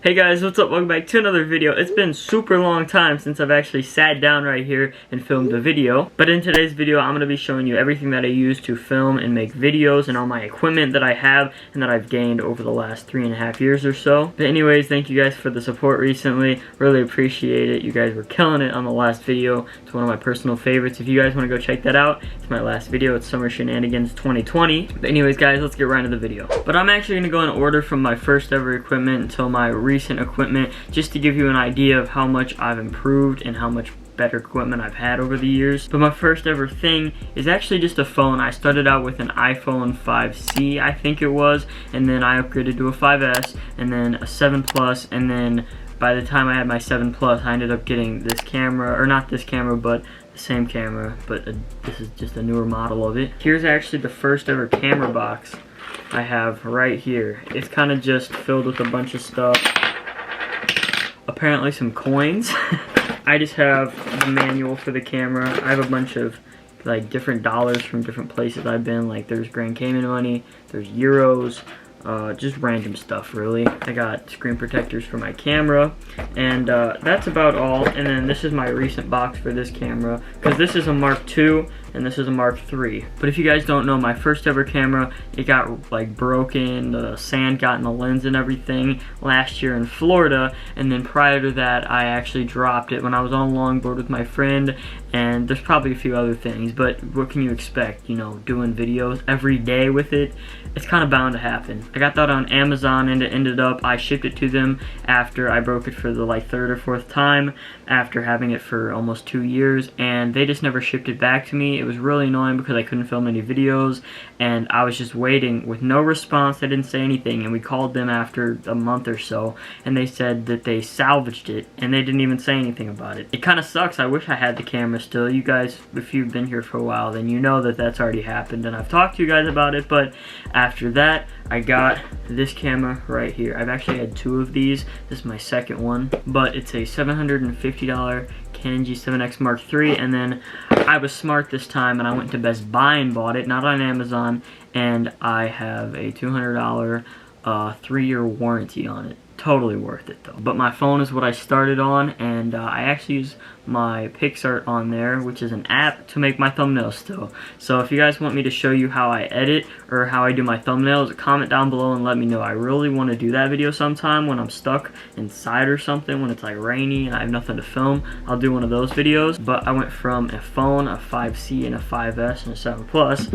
Hey guys, what's up? Welcome back to another video. It's been super long time since I've actually sat down right here and filmed a video. But in today's video, I'm going to be showing you everything that I use to film and make videos and all my equipment that I have and that I've gained over the last 3.5 years or so. But anyways, thank you guys for the support recently. Really appreciate it. You guys were killing it on the last video. It's one of my personal favorites. If you guys want to go check that out, it's my last video. It's Summer Shenanigans 2020. But anyways, guys, let's get right into the video. But I'm actually going to go in order from my first ever equipment until my recent equipment, just to give you an idea of how much I've improved and how much better equipment I've had over the years. But my first ever thing is actually just a phone. I started out with an iPhone 5C, I think it was, and then I upgraded to a 5S, and then a 7 Plus, and then by the time I had my 7 Plus, I ended up getting this camera, or not this camera, but the same camera, but this is just a newer model of it. Here's actually the first ever camera box I have right here. It's kind of just filled with a bunch of stuff. Apparently some coins. I just have the manual for the camera. I have a bunch of like different dollars from different places I've been. Like there's Grand Cayman money, there's euros, just random stuff really. I got screen protectors for my camera, and that's about all. And then this is my recent box for this camera, because this is a Mark II and this is a Mark III. But if you guys don't know, my first ever camera, it got like broken, the sand got in the lens and everything last year in Florida, and then prior to that I actually dropped it when I was on a longboard with my friend, and there's probably a few other things, but what can you expect, you know, doing videos every day with it, it's kind of bound to happen. I got that on Amazon, and it ended up, I shipped it to them after I broke it for the like 3rd or 4th time, after having it for almost 2 years, and they just never shipped it back to me. It was really annoying because I couldn't film any videos, and I was just waiting with no response. They didn't say anything, and we called them after a month or so, and they said that they salvaged it, and they didn't even say anything about it. It kind of sucks. I wish I had the camera still. You guys, if you've been here for a while, then you know that that's already happened, and I've talked to you guys about it. But after that, I got this camera right here. I've actually had 2 of these. This is my second one, but it's a $750 Canon G7X Mark III, and then I was smart this time and I went to Best Buy and bought it, not on Amazon, and I have a $200 3-year warranty on it. Totally worth it though. But my phone is what I started on, and I actually use my PixArt on there, which is an app, to make my thumbnails still. So if you guys want me to show you how I edit or how I do my thumbnails, comment down below and let me know. I really want to do that video sometime when I'm stuck inside or something, when it's like rainy and I have nothing to film. I'll do one of those videos. But I went from a phone, a 5C and a 5S and a 7 Plus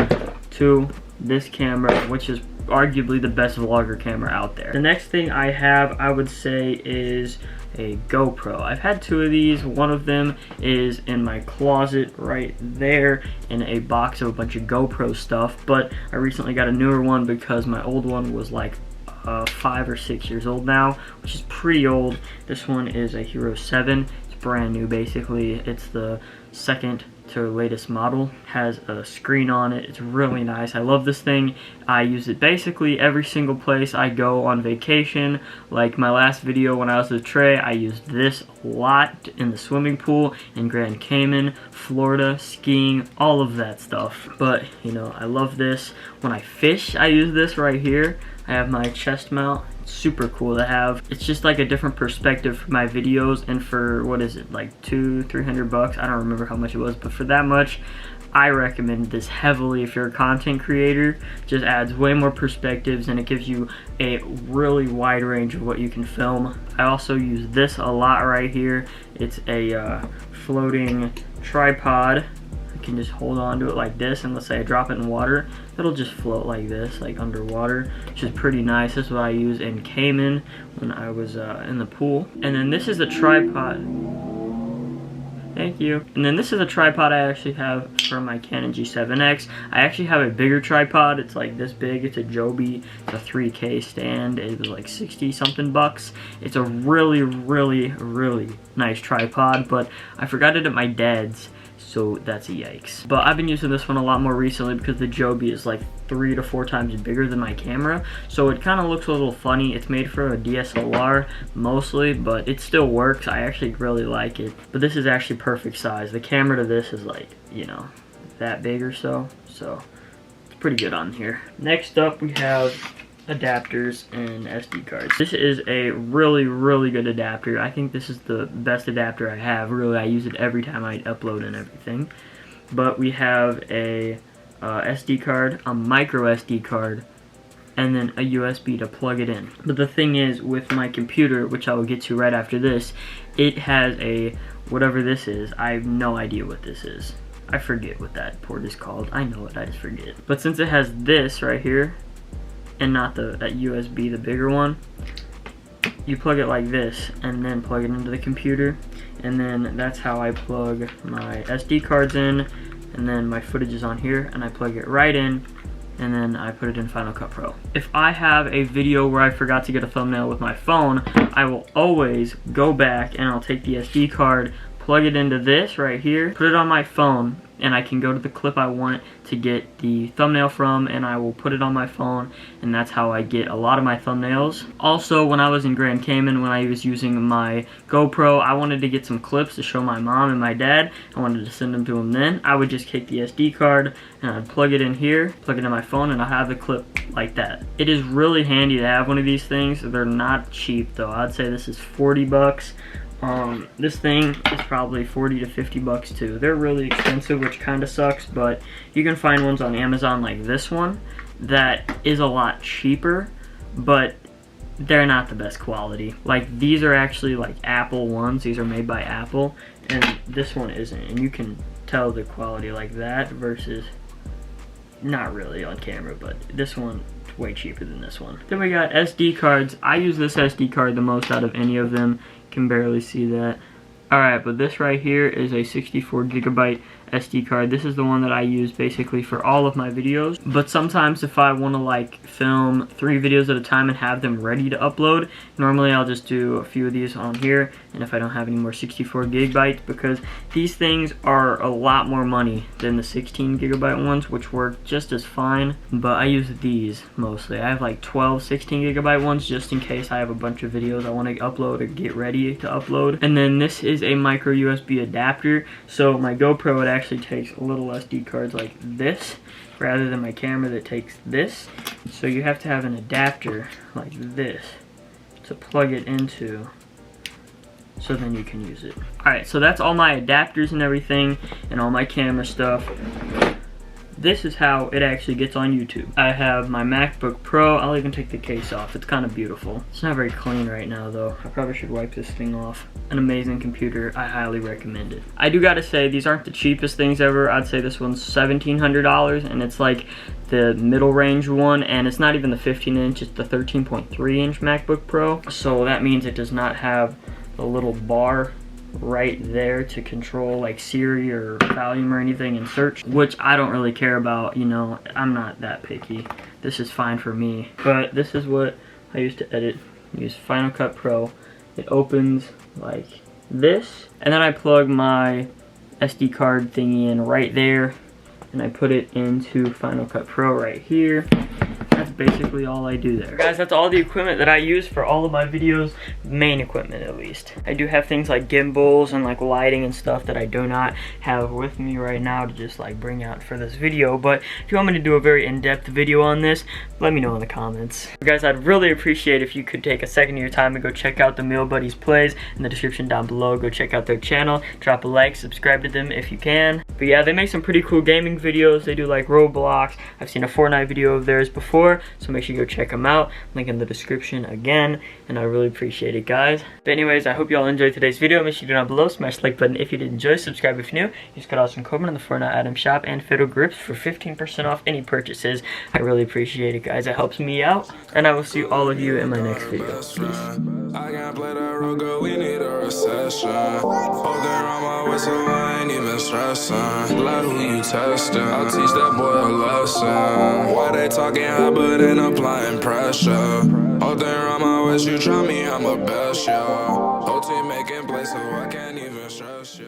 to this camera, which is arguably the best vlogger camera out there. The next thing I have, I would say, is a GoPro. I've had 2 of these. One of them is in my closet right there in a box of a bunch of GoPro stuff, but I recently got a newer one because my old one was like 5 or 6 years old now, which is pretty old. This one is a Hero 7. It's brand new basically. It's the second to latest model. Has a screen on it. It's really nice. I love this thing. I use it basically every single place I go on vacation. Like my last video when I was with Trey, I used this a lot in the swimming pool in Grand Cayman, Florida, skiing, all of that stuff. But you know, I love this. When I fish, I use this right here. I have my chest mount. Super cool to have. It's just like a different perspective for my videos, and for, what is it, like $200-300 bucks? I don't remember how much it was, but for that much, I recommend this heavily if you're a content creator. Just adds way more perspectives, and it gives you a really wide range of what you can film. I also use this a lot right here. It's a floating tripod. I can just hold on to it like this, and let's say I drop it in water, it'll just float like this, like underwater, which is pretty nice. This is what I use in Cayman when I was in the pool. And then this is a tripod. Thank you. And then this is a tripod I actually have for my Canon G7X. I actually have a bigger tripod. It's like this big. It's a Joby. It's a 3K stand. It was like 60 something bucks. It's a really, really, really nice tripod, but I forgot it at my dad's, so that's a yikes. But I've been using this one a lot more recently because the Joby is like 3 to 4 times bigger than my camera, so it kind of looks a little funny. It's made for a DSLR mostly, but it still works. I actually really like it. But this is actually perfect size. The camera to this is like, you know, that big or so, so it's pretty good on here. Next up we have adapters and SD cards. This is a really good adapter. I think this is the best adapter I have. Really, I use it every time I upload and everything. But we have a SD card, a micro SD card, and then a USB to plug it in. But the thing is, with my computer, which I will get to right after this, it has a, whatever this is, I have no idea what this is. I forget what that port is called. I know it, I just forget. But since it has this right here, and not that USB, the bigger one, you plug it like this, and then plug it into the computer, and then that's how I plug my SD cards in, and then my footage is on here, and I plug it right in, and then I put it in Final Cut Pro. If I have a video where I forgot to get a thumbnail with my phone, I will always go back and I'll take the SD card, plug it into this right here, put it on my phone, and I can go to the clip I want to get the thumbnail from, and I will put it on my phone, and that's how I get a lot of my thumbnails. Also, when I was in Grand Cayman, when I was using my GoPro, I wanted to get some clips to show my mom and my dad. I wanted to send them to them then. I would just take the SD card, and I'd plug it in here, plug it in my phone, and I'll have the clip like that. It is really handy to have one of these things. They're not cheap though. I'd say this is 40 bucks. This thing is probably 40 to 50 bucks too. They're really expensive, which kind of sucks, but you can find ones on Amazon like this one that is a lot cheaper, but they're not the best quality. Like, these are actually like Apple ones. These are made by Apple, and this one isn't, and you can tell the quality like that versus, not really on camera, but this one is way cheaper than this one. Then we got SD cards. I use this SD card the most out of any of them. Can barely see that. Alright, but this right here is a 64 gigabyte SD card. This is the one that I use basically for all of my videos. But sometimes if I want to like film 3 videos at a time and have them ready to upload, normally I'll just do a few of these on here, and if I don't have any more 64 gigabytes, because these things are a lot more money than the 16 gigabyte ones, which work just as fine. But I use these mostly. I have like 12 16 gigabyte ones just in case I have a bunch of videos I want to upload or get ready to upload. And then this is a micro USB adapter, so my GoPro, it actually takes little SD cards like this rather than my camera that takes this. So you have to have an adapter like this to plug it into, so then you can use it. Alright, so that's all my adapters and everything and all my camera stuff. This is how it actually gets on YouTube. I have my MacBook Pro. I'll even take the case off. It's kind of beautiful. It's not very clean right now though. I probably should wipe this thing off. An amazing computer. I highly recommend it. I do gotta say, these aren't the cheapest things ever. I'd say this one's $1,700, and it's like the middle range one, and it's not even the 15-inch, it's the 13.3-inch MacBook Pro. So that means it does not have the little bar right there to control like Siri or volume or anything in search, which I don't really care about, you know. I'm not that picky. This is fine for me. But this is what I used to edit. Use Final Cut Pro. It opens like this, and then I plug my SD card thingy in right there, and I put it into Final Cut Pro right here. That's basically all I do there. Guys, that's all the equipment that I use for all of my videos, main equipment at least. I do have things like gimbals and like lighting and stuff that I do not have with me right now to just like bring out for this video, but if you want me to do a very in-depth video on this, let me know in the comments. Guys, I'd really appreciate if you could take a second of your time and go check out the Meal Buddies Plays in the description down below. Go check out their channel, drop a like, subscribe to them if you can. But yeah, they make some pretty cool gaming videos. They do like Roblox. I've seen a Fortnite video of theirs before, so make sure you go check them out. Link in the description again, and I really appreciate it, guys. But anyways, I hope you all enjoyed today's video. Make sure you do down below, smash the like button if you did enjoy, subscribe if you're new. Use code Awesome Coburn in the Fortnite item shop and Fiddle Grips for 15% off any purchases. I really appreciate it, guys. It helps me out, and I will see all of you in my next video. Peace. I can't play that role, girl, we need a recession. Holding around my waist, so I ain't even stressing. Glad who you testing, I'll teach that boy a lesson. Why they talking high, but ain't applying pressure. Holding around my waist, you try me, I'm a best, yo. Whole team making plays, so I can't even stress, yo.